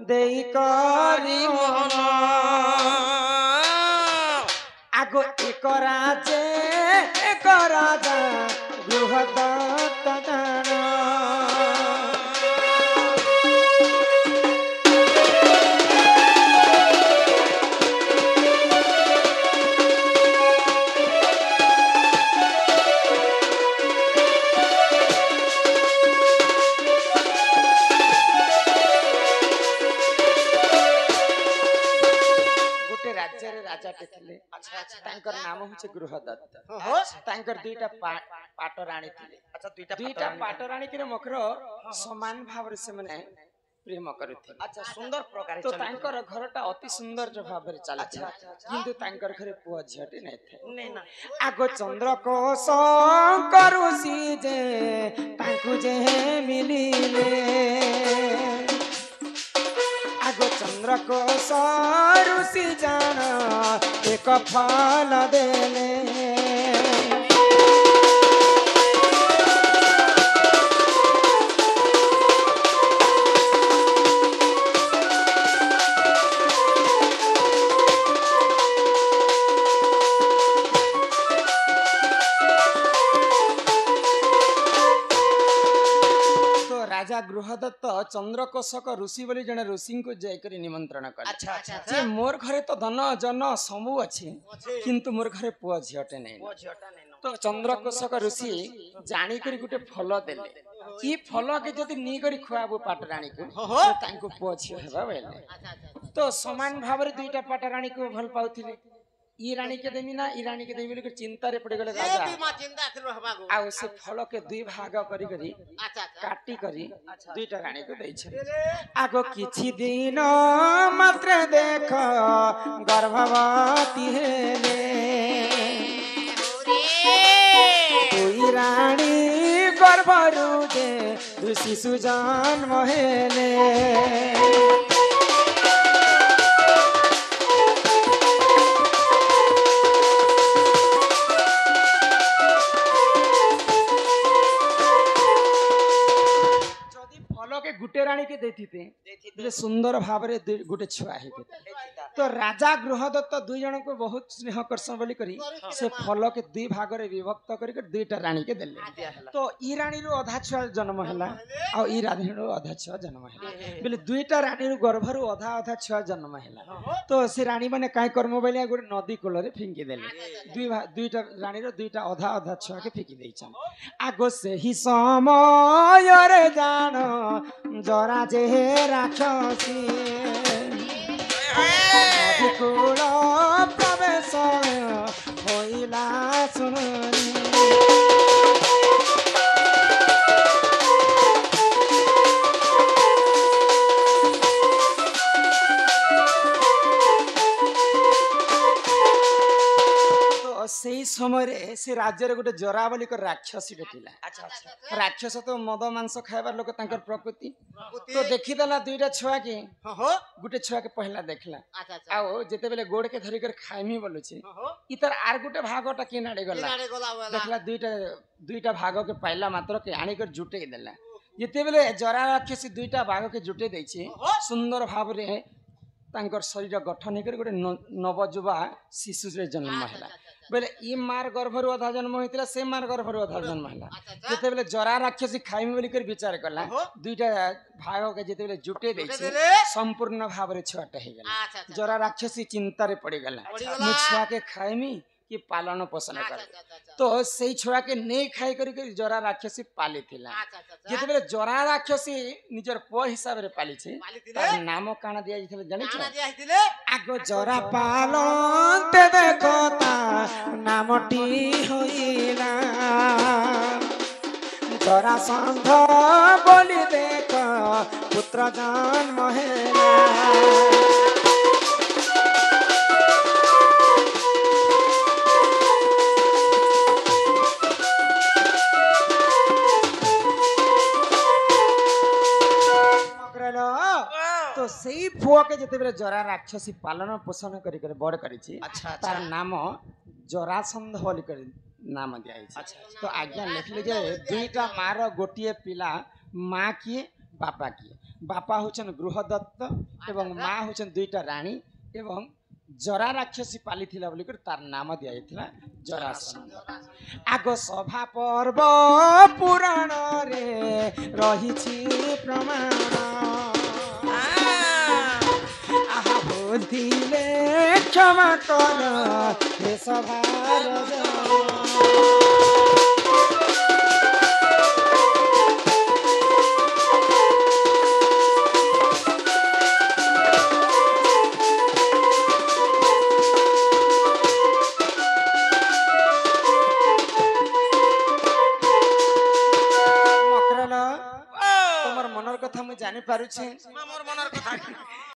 देई करी मन आगो एक राजे एक राजा गृहदत्त दान नाम हूँ गृहदत्त दुईटा पाटराणी दुईटा पाटराणी के मकर समान भाव से मैंने प्रेम करुथे। अच्छा सुंदर प्रकार तो तांकर घरटा अति सुंदर भाव में चला किंतु तांकर घरे पुआ झियटी नहीं थे आगो चंद्र को करुसी जे तांकु जे मिलिले आगो चंद्र को ऋषि जान एक फल देले गृहदत्त चंद्रकोशक ऋषि बोली जने ऋषि को जाकर निमंत्रण कले। अच्छा अच्छा जे मोर घरे तो धन जन सबू अच्छे किंतु मोर घरे पुआ झियटे नहीं तो चंद्रकोशक ऋषि जानी करी गुटे फल देले ई फल के जदी नी करी खुआबो पाटरानी को तांको पुआ झिय हेबा बेले तो समान भाव रे दुईटा पाटरानी को भल पाउथिले ई रानी के देमी ना ई रानी के देमी बोली चिंता रे पड़ गले राजा बीमा चिंता करो हबागो आ से फल के दुई भाग करी करी काटी करी दुईटा रानी को दै छै आगो किछि दिन मात्र देख गर्भवती हेले दुई रानी गर्भरु दे दुई शिशु जन्म हेले गुटे रानी के देते सुंदर भाव रे गुटे छुआ है तो राजा गृहदत्त दुई जन को बहुत स्नेह कर्षण बोली करी से फल के दुई भाग रे विभक्त करके दुईटा रानी के देले तो ई रानी रो अधा छुआ जन्म हैला आ ई रानी रो अधा छुआ जन्म हैला बोले दुईटा रानी रो गर्भ रो अधा अधा छुआ जन्म हैला तो से रानी माने काय कर्म बोले गुटे नदी कूल रे फिंकी देले दुईटा रानी रो दुईटा अधा अधा छुआ के फिंकी दैछन आगो से ही समय रे जान जरा जे राक्षसी कूल प्रवेश होइला सुननी से समय से राज्य गोटे जरा बोली राक्षसी थिला। अच्छा अच्छा राक्षस तो मद मांस खाइबार लोक तांकर प्रकृति तो देखीदेला दुईटा छुआ के गोटे छुआ के पहला देखला आओ जेते बेले गोड़ के धरी कर खाइमी बोलुछे इतर आर गोटे भागटा के नाडे गला देखला दुईटा भाग के पाइला मात्र के आनी कर जुटे देला जेते बेले जरा राक्षसी दुईटा भाग के जुटे दैछे सुंदर भाव रे तांकर शरीर गठन होकर गोटे नवजुवा शिशु रे जन्म हैला बोले ई मार गर्भरु अधा जन्म होइतिला से मार गर्भरु अधा जन्म हैला जेते बेले जरा राक्षसी खाइमी बोली कर विचार करला दुईटा भाग के जेते बेले जुटे दैछे संपूर्ण भाव रे छुआटा हे गेला जरा राक्षसी चिंता रे पड़ी गेला मु छुआ के खाइमी कि पालन पोषण कर तो से छुआ के नहीं खाई करी जरा राक्षसी पाली थिला जेते बेले जरा राक्षसी निजर पो हिसाब रे पाली छे तार नाम काना दिया जिथिले जानि छ आगो जरा पालन ते देखो ता नामटी होइला जरा संध बोली देख पुत्र जन्म हेला तो सही पुआ के जेते बेले जरा राक्षसी पालन पोषण करी कर बड़ करी छी तार नाम जरासंध बोली कर नाम दिया छै तो आज्ञा लिखले जे दुईटा मार गोटिए पिला माँ किए बापा किए बापा होचन गृहदत्त एवं माँ होचन दुईटा रानी एवं जरा राक्षसी पाली थिला बोली कर तार नाम दिया जाइथिला जरासंध। आग सभा पर्व पुराण रे रहिछि प्रमाण आहा बुद्धिले क्षमा कर हे सभार ओ तमर मनर कथा मु जानि पारुछे मोर मनर কথা